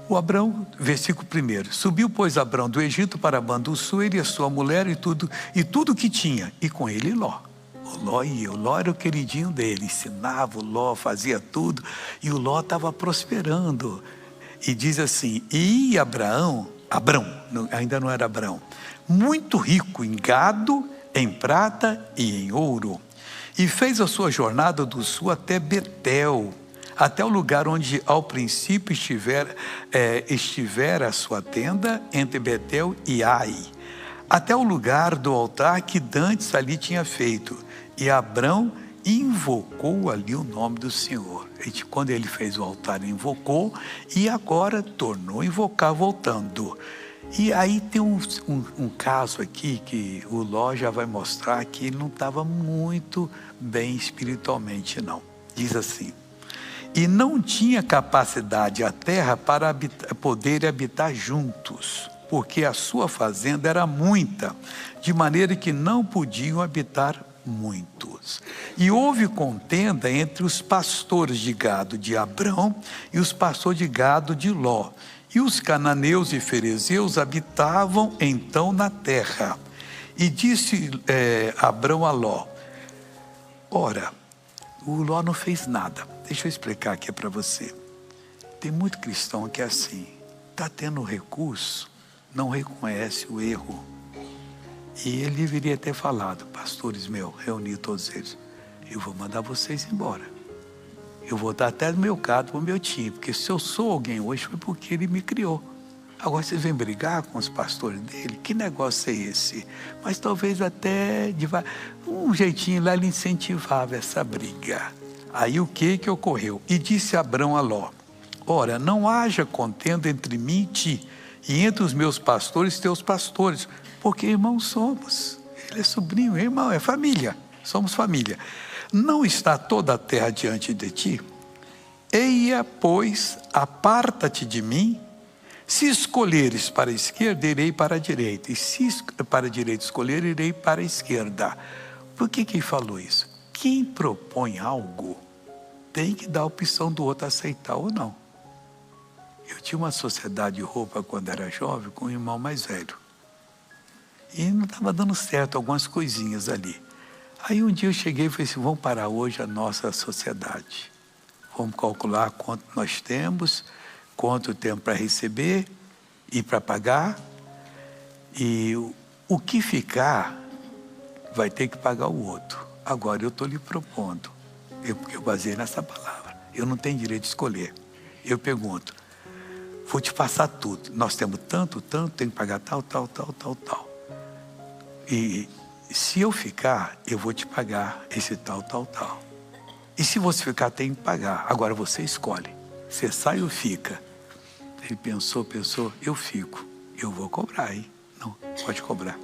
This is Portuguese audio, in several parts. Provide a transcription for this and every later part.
O Abrão, versículo 1, subiu, pois, Abrão do Egito para a banda do sul, ele e a sua mulher e tudo que tinha, e com ele Ló. O Ló ia, o Ló era o queridinho dele, ensinava o Ló, fazia tudo, e o Ló estava prosperando. E diz assim, e Abrão, ainda não era Abrão, muito rico em gado, em prata e em ouro, e fez a sua jornada do sul até Betel, até o lugar onde ao princípio estivera a sua tenda, entre Betel e Ai, até o lugar do altar que dantes ali tinha feito. E Abrão invocou ali o nome do Senhor. Quando ele fez o altar, invocou, e agora tornou a invocar voltando. E aí tem um caso aqui que o Ló já vai mostrar que ele não estava muito bem espiritualmente, não. Diz assim, e não tinha capacidade a terra para poder habitar juntos, porque a sua fazenda era muita, de maneira que não podiam habitar muitos. E houve contenda entre os pastores de gado de Abrão e os pastores de gado de Ló. E os cananeus e ferezeus habitavam então na terra. E disse Abrão a Ló, ora, o Ló não fez nada. Deixa eu explicar aqui para você. Tem muito cristão que é assim, está tendo recurso, não reconhece o erro. E ele deveria ter falado, pastores meus, reuni todos eles, eu vou mandar vocês embora. Eu vou dar até o meu gado para o meu time, porque se eu sou alguém hoje foi porque ele me criou. Agora vocês vêm brigar com os pastores dele? Que negócio é esse? Mas talvez até um jeitinho lá ele incentivava essa briga. Aí o que ocorreu? E disse Abrão a Ló, ora, não haja contenda entre mim e ti, e entre os meus pastores e teus pastores, porque irmãos somos. Ele é sobrinho, irmão, é família, somos família. Não está toda a terra diante de ti? Eia, pois, aparta-te de mim. Se escolheres para a esquerda, irei para a direita. E se para a direita escolher, irei para a esquerda. Por que ele falou isso? Quem propõe algo tem que dar a opção do outro aceitar ou não. Eu tinha uma sociedade de roupa quando era jovem com um irmão mais velho. E não estava dando certo algumas coisinhas ali. Aí um dia eu cheguei e falei assim, vamos parar hoje a nossa sociedade. Vamos calcular quanto nós temos, quanto temos para receber e para pagar. E o que ficar vai ter que pagar o outro. Agora eu estou lhe propondo, porque eu baseei nessa palavra. Eu não tenho direito de escolher. Eu pergunto, vou te passar tudo. Nós temos tanto, tem que pagar tal. E se eu ficar, eu vou te pagar esse tal. E se você ficar, tem que pagar. Agora você escolhe. Você sai ou fica? Ele pensou, eu fico. Eu vou cobrar, hein? Não, pode cobrar.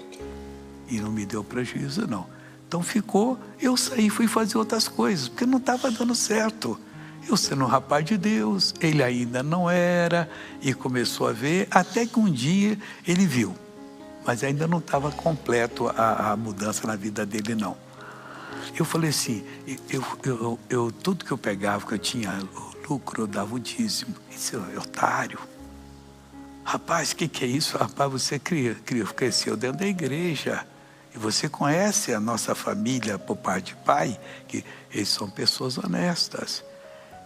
E não me deu prejuízo, não. Então ficou, eu saí, fui fazer outras coisas, porque não estava dando certo. Eu sendo um rapaz de Deus, ele ainda não era, e começou a ver, até que um dia ele viu. Mas ainda não estava completo a mudança na vida dele, não. Eu falei assim, tudo que eu pegava, que eu tinha lucro, eu dava o dízimo. Esse é otário. Rapaz, o que é isso? Rapaz, você cresceu dentro da igreja. E você conhece a nossa família por parte de pai, que eles são pessoas honestas.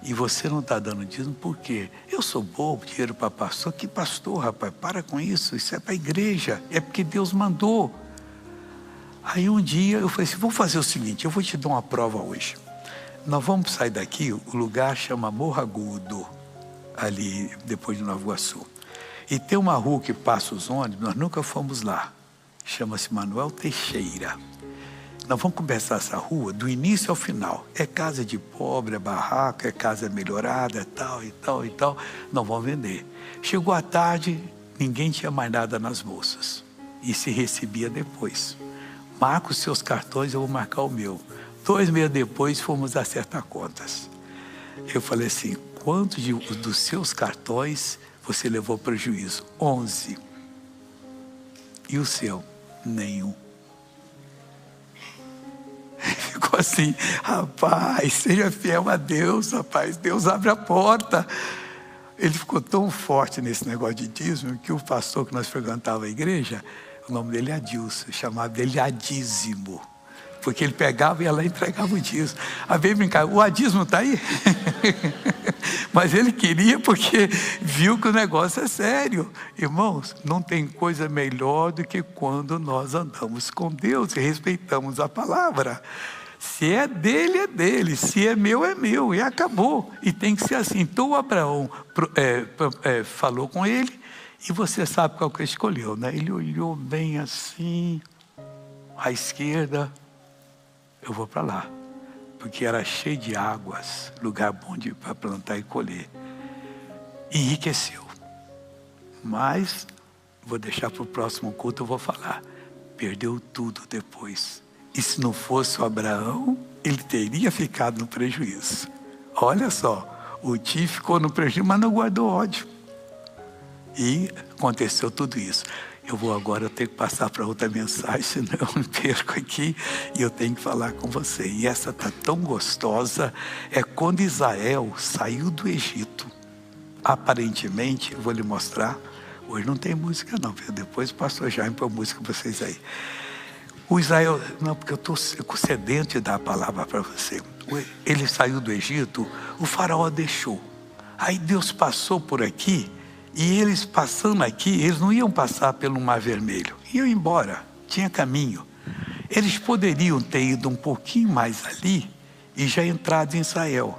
E você não está dando dízimo por quê? Eu sou bobo, dinheiro para pastor. Que pastor, rapaz? Para com isso. Isso é para a igreja. É porque Deus mandou. Aí um dia eu falei assim, vamos fazer o seguinte, eu vou te dar uma prova hoje. Nós vamos sair daqui, o lugar chama Morro Agudo, ali depois de Nova Iguaçu. E tem uma rua que passa os ônibus, nós nunca fomos lá. Chama-se Manuel Teixeira. Nós vamos começar essa rua do início ao final. É casa de pobre, é barraco, é casa melhorada, é tal. Não vão vender. Chegou a tarde, ninguém tinha mais nada nas bolsas. E se recebia depois. Marca os seus cartões, eu vou marcar o meu. 2 meses depois, fomos acertar contas. Eu falei assim, quantos dos seus cartões você levou prejuízo? 11. E o seu? Nenhum. Ficou assim, rapaz, seja fiel a Deus, rapaz, Deus abre a porta. ele ficou tão forte nesse negócio de dízimo que o pastor que nós frequentava a igreja, o nome dele é Adilson, chamava dele Adízimo. Porque ele pegava e ia lá e entregava o dízimo. Aí veio brincar, o adízimo está aí? Mas ele queria porque viu que o negócio é sério. Irmãos, não tem coisa melhor do que quando nós andamos com Deus e respeitamos a palavra. Se é dele, é dele. Se é meu, é meu. E acabou. E tem que ser assim. Então o Abraão falou com ele e você sabe qual que ele escolheu, né? Ele olhou bem assim, à esquerda. Eu vou para lá, porque era cheio de águas, lugar bom para plantar e colher. Enriqueceu. Mas, vou deixar para o próximo culto, eu vou falar. Perdeu tudo depois. E se não fosse o Abraão, ele teria ficado no prejuízo. Olha só, o tio ficou no prejuízo, mas não guardou ódio. E aconteceu tudo isso. Eu vou agora ter que passar para outra mensagem, senão eu me perco aqui e eu tenho que falar com você. E essa está tão gostosa, é quando Israel saiu do Egito. Aparentemente, eu vou lhe mostrar, hoje não tem música não, viu? Depois o pastor Jaime põe música para vocês aí. O Israel, não, porque eu estou sedento de dar a palavra para você. Ele saiu do Egito, o faraó deixou. Aí Deus passou por aqui. E eles passando aqui, eles não iam passar pelo Mar Vermelho. Iam embora, tinha caminho. Eles poderiam ter ido um pouquinho mais ali e já entrado em Israel.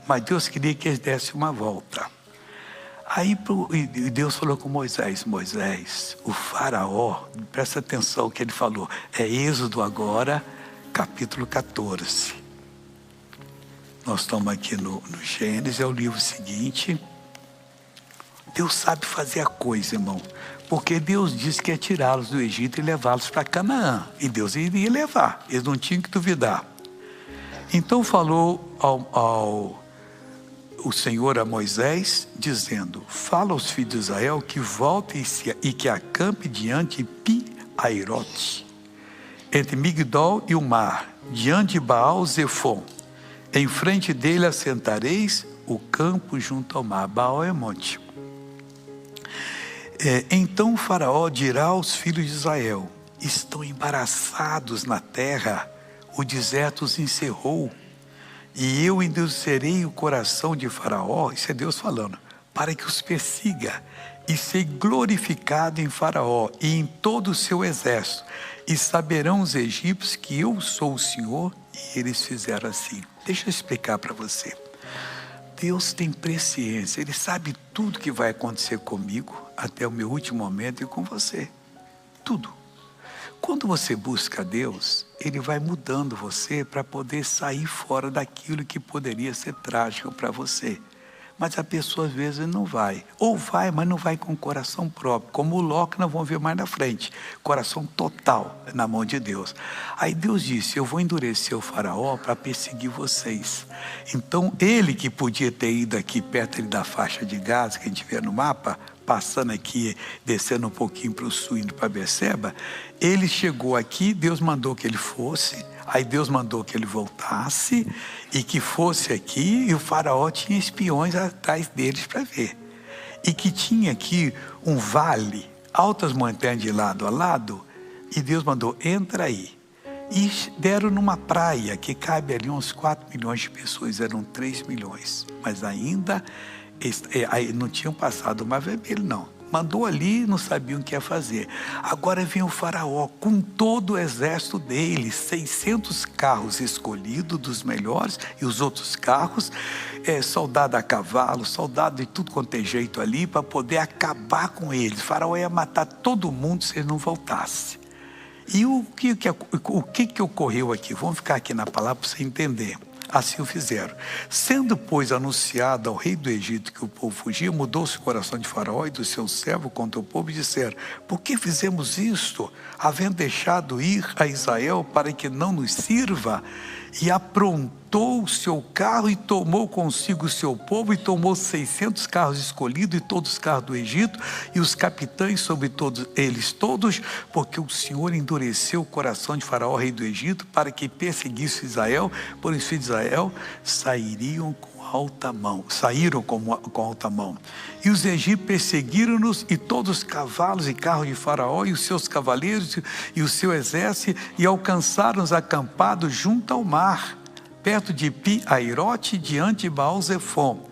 Mas Deus queria que eles dessem uma volta. Aí Deus falou com Moisés, Moisés, o faraó, presta atenção no que ele falou. É Êxodo agora, capítulo 14. Nós estamos aqui no Gênesis, é o livro seguinte. Deus sabe fazer a coisa, irmão. Porque Deus disse que ia tirá-los do Egito e levá-los para Canaã. E Deus iria levar. Eles não tinham que duvidar. Então falou o Senhor a Moisés, dizendo: fala aos filhos de Israel que voltem e que acampe diante de Pi-Airote, entre Migdol e o mar, diante de Baal-Zefon. Em frente dele assentareis o campo junto ao mar. Baal é monte. Então o faraó dirá aos filhos de Israel: estão embaraçados na terra, o deserto os encerrou, e eu endurecerei o coração de faraó, isso é Deus falando, para que os persiga, e ser glorificado em faraó e em todo o seu exército, e saberão os egípcios que eu sou o Senhor. E eles fizeram assim. Deixa eu explicar para você. Deus tem presciência, Ele sabe tudo que vai acontecer comigo, até o meu último momento, e com você. Tudo. Quando você busca Deus, Ele vai mudando você para poder sair fora daquilo que poderia ser trágico para você. Mas a pessoa às vezes não vai. Ou vai, mas não vai com o coração próprio. Como o Ló, que nós vamos ver mais na frente. Coração total na mão de Deus. Aí Deus disse: eu vou endurecer o faraó para perseguir vocês. Então ele, que podia ter ido aqui perto da faixa de Gaza, que a gente vê no mapa, passando aqui, descendo um pouquinho para o sul, indo para Beceba, ele chegou aqui, Deus mandou que ele fosse. Aí Deus mandou que ele voltasse e que fosse aqui, e o faraó tinha espiões atrás deles para ver. E que tinha aqui um vale, altas montanhas de lado a lado, e Deus mandou: entra aí. E deram numa praia que cabe ali uns 4 milhões de pessoas, eram 3 milhões. Mas ainda não tinham passado o Mar Vermelho, não. Mandou ali, não sabiam o que ia fazer. Agora vem o faraó com todo o exército dele, 600 carros escolhidos, dos melhores, e os outros carros, soldado a cavalo, soldado de tudo quanto é jeito ali, para poder acabar com eles. O faraó ia matar todo mundo se ele não voltasse. E o que ocorreu aqui? Vamos ficar aqui na palavra para você entender. Assim o fizeram. Sendo, pois, anunciado ao rei do Egito que o povo fugia, mudou-se o coração de Faraó e do seu servo contra o povo, e disseram: por que fizemos isto, havendo deixado ir a Israel para que não nos sirva? E aprontou o seu carro e tomou consigo o seu povo, e tomou 600 carros escolhidos, e todos os carros do Egito, e os capitães sobre todos eles todos, porque o Senhor endureceu o coração de Faraó, rei do Egito, para que perseguisse Israel, por os filhos de Israel sairiam com alta mão, saíram com alta mão. E os egípcios perseguiram-nos, e todos os cavalos e carros de Faraó, e os seus cavaleiros, e o seu exército, e alcançaram-nos acampados junto ao mar, perto de Pi-Airote, diante de Baal-Zefom.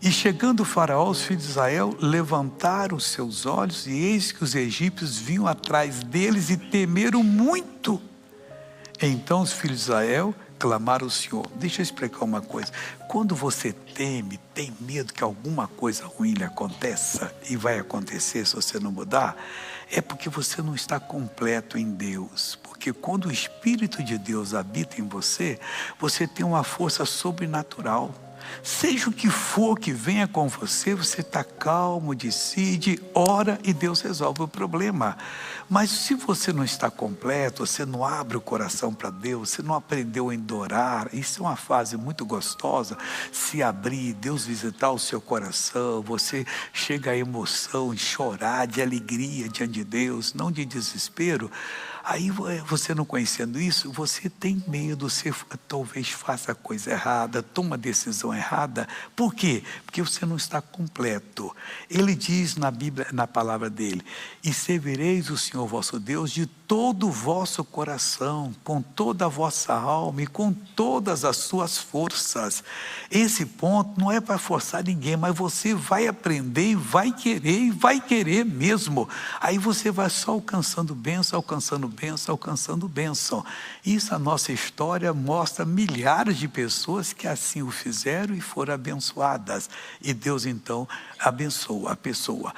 E chegando o Faraó, os filhos de Israel levantaram os seus olhos, e eis que os egípcios vinham atrás deles e temeram muito. Então os filhos de Israel clamaram ao Senhor. Deixa eu explicar uma coisa. Quando você teme, tem medo que alguma coisa ruim lhe aconteça, e vai acontecer se você não mudar, é porque você não está completo em Deus. Porque quando o Espírito de Deus habita em você, você tem uma força sobrenatural. Seja o que for que venha com você, você está calmo, decide, ora e Deus resolve o problema. Mas se você não está completo, você não abre o coração para Deus, você não aprendeu a adorar, isso é uma fase muito gostosa, se abrir, Deus visitar o seu coração, você chega à emoção, chorar de alegria diante de Deus, não de desespero. Aí você não conhecendo isso, você tem medo, você talvez faça a coisa errada, toma a decisão errada. Por quê? Porque você não está completo. Ele diz na Bíblia, na palavra dele, e servireis o Senhor vosso Deus de todo o vosso coração, com toda a vossa alma e com todas as suas forças. Esse ponto não é para forçar ninguém, mas você vai aprender e vai querer mesmo. Aí você vai só alcançando bênção, alcançando bênção. Isso, a nossa história mostra milhares de pessoas que assim o fizeram e foram abençoadas. E Deus então abençoa a pessoa.